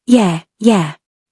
Yeah.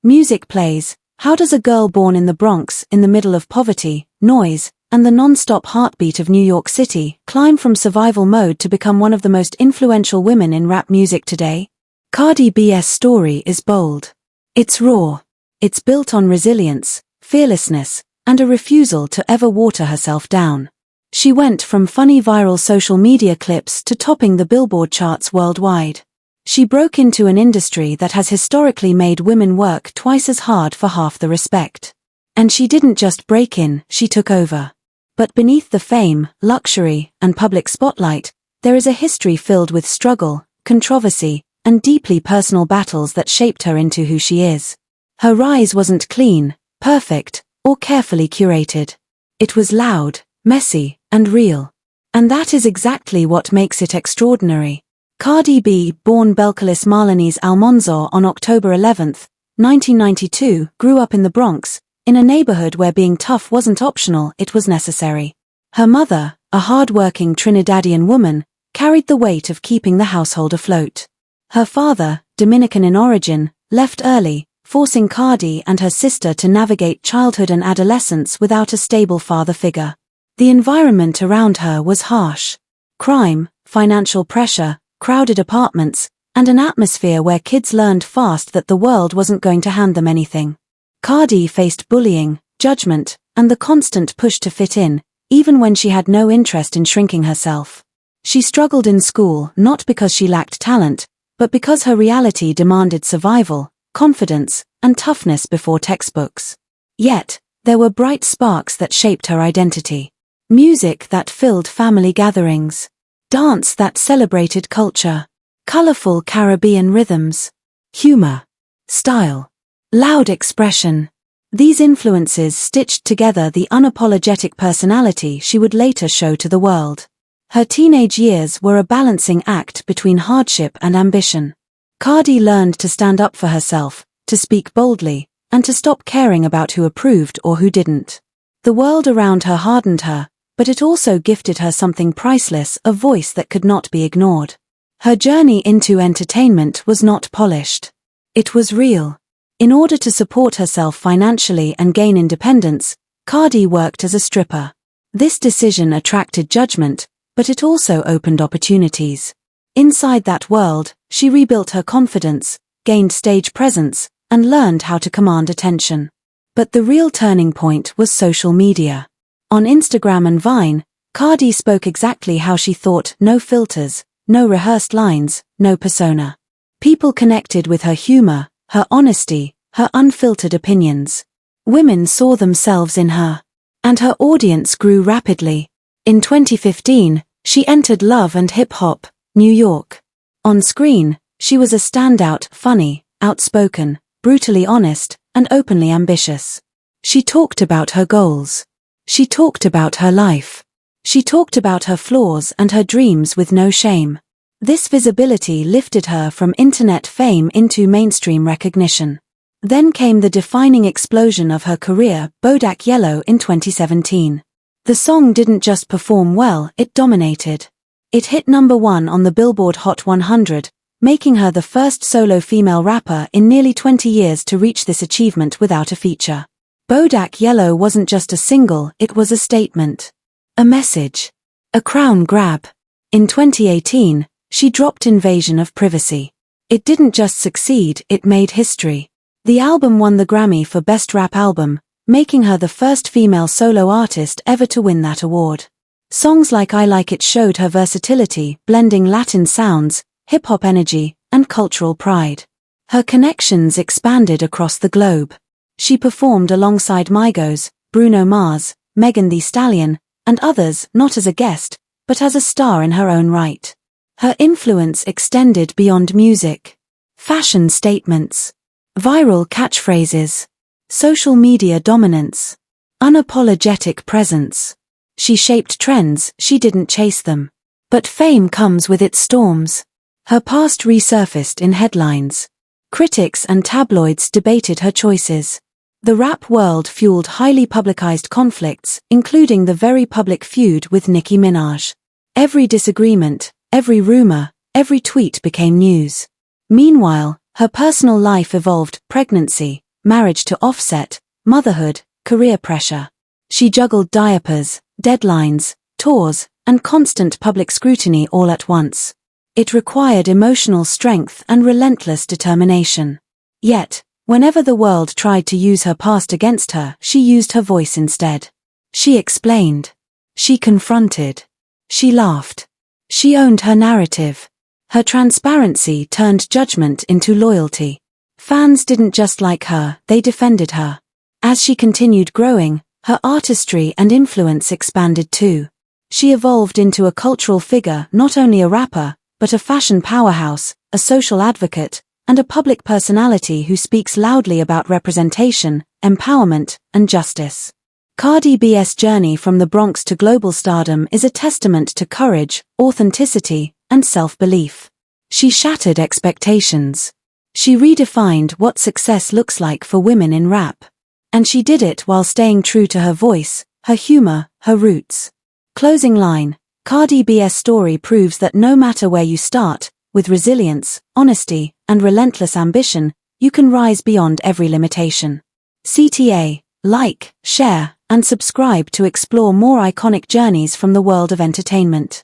Music plays. How does a girl born in the Bronx, in the middle of poverty, noise, and the non-stop heartbeat of New York City, climb from survival mode to become one of the most influential women in rap music today? Cardi B's story is bold. It's raw. It's built on resilience, fearlessness, and a refusal to ever water herself down. She went from funny viral social media clips to topping the Billboard charts worldwide. She broke into an industry that has historically made women work twice as hard for half the respect. And she didn't just break in, she took over. But beneath the fame, luxury, and public spotlight, there is a history filled with struggle, controversy, and deeply personal battles that shaped her into who she is. Her rise wasn't clean, perfect, or carefully curated. It was loud, messy, and real. And that is exactly what makes it extraordinary. Cardi B, born Belcalis Marlanese Almanzor on October 11, 1992, grew up in the Bronx, in a neighborhood where being tough wasn't optional, it was necessary. Her mother, a hard-working Trinidadian woman, carried the weight of keeping the household afloat. Her father, Dominican in origin, left early, forcing Cardi and her sister to navigate childhood and adolescence without a stable father figure. The environment around her was harsh. Crime, financial pressure, crowded apartments, and an atmosphere where kids learned fast that the world wasn't going to hand them anything. Cardi faced bullying, judgment, and the constant push to fit in, even when she had no interest in shrinking herself. She struggled in school not because she lacked talent, but because her reality demanded survival, confidence, and toughness before textbooks. Yet, there were bright sparks that shaped her identity. Music that filled family gatherings. Dance that celebrated culture. Colorful Caribbean rhythms. Humor. Style. Loud expression. These influences stitched together the unapologetic personality she would later show to the world. Her teenage years were a balancing act between hardship and ambition. Cardi learned to stand up for herself, to speak boldly, and to stop caring about who approved or who didn't. The world around her hardened her, but it also gifted her something priceless, a voice that could not be ignored. Her journey into entertainment was not polished. It was real. In order to support herself financially and gain independence, Cardi worked as a stripper. This decision attracted judgment, but it also opened opportunities. Inside that world, she rebuilt her confidence, gained stage presence, and learned how to command attention. But the real turning point was social media. On Instagram and Vine, Cardi spoke exactly how she thought, no filters, no rehearsed lines, no persona. People connected with her humor, her honesty, her unfiltered opinions. Women saw themselves in her. And her audience grew rapidly. In 2015, she entered Love and Hip Hop, New York. On screen, she was a standout, funny, outspoken, brutally honest, and openly ambitious. She talked about her goals. She talked about her life. She talked about her flaws and her dreams with no shame. This visibility lifted her from internet fame into mainstream recognition. Then came the defining explosion of her career, Bodak Yellow, in 2017. The song didn't just perform well, it dominated. It hit #1 on the Billboard Hot 100, making her the first solo female rapper in nearly 20 years to reach this achievement without a feature. Bodak Yellow wasn't just a single, it was a statement. A message. A crown grab. In 2018, she dropped Invasion of Privacy. It didn't just succeed, it made history. The album won the Grammy for Best Rap Album, making her the first female solo artist ever to win that award. Songs like I Like It showed her versatility, blending Latin sounds, hip-hop energy, and cultural pride. Her connections expanded across the globe. She performed alongside Migos, Bruno Mars, Megan Thee Stallion, and others, not as a guest, but as a star in her own right. Her influence extended beyond music. Fashion statements. Viral catchphrases. Social media dominance. Unapologetic presence. She shaped trends, she didn't chase them. But fame comes with its storms. Her past resurfaced in headlines. Critics and tabloids debated her choices. The rap world fueled highly publicized conflicts, including the very public feud with Nicki Minaj. Every disagreement, every rumor, every tweet became news. Meanwhile, Her personal life evolved: pregnancy, marriage to Offset, motherhood, career pressure. She juggled diapers, deadlines, tours, and constant public scrutiny all at once. It required emotional strength and relentless determination. Yet, whenever the world tried to use her past against her, she used her voice instead. She explained. She confronted. She laughed. She owned her narrative. Her transparency turned judgment into loyalty. Fans didn't just like her, they defended her. As she continued growing, her artistry and influence expanded too. She evolved into a cultural figure, not only a rapper, but a fashion powerhouse, a social advocate, and a public personality who speaks loudly about representation, empowerment, and justice. Cardi B's journey from the Bronx to global stardom is a testament to courage, authenticity, and self-belief. She shattered expectations. She redefined what success looks like for women in rap. And she did it while staying true to her voice, her humor, her roots. Closing line: Cardi B's story proves that no matter where you start, with resilience, honesty, and relentless ambition, you can rise beyond every limitation. CTA, like, share, and subscribe to explore more iconic journeys from the world of entertainment.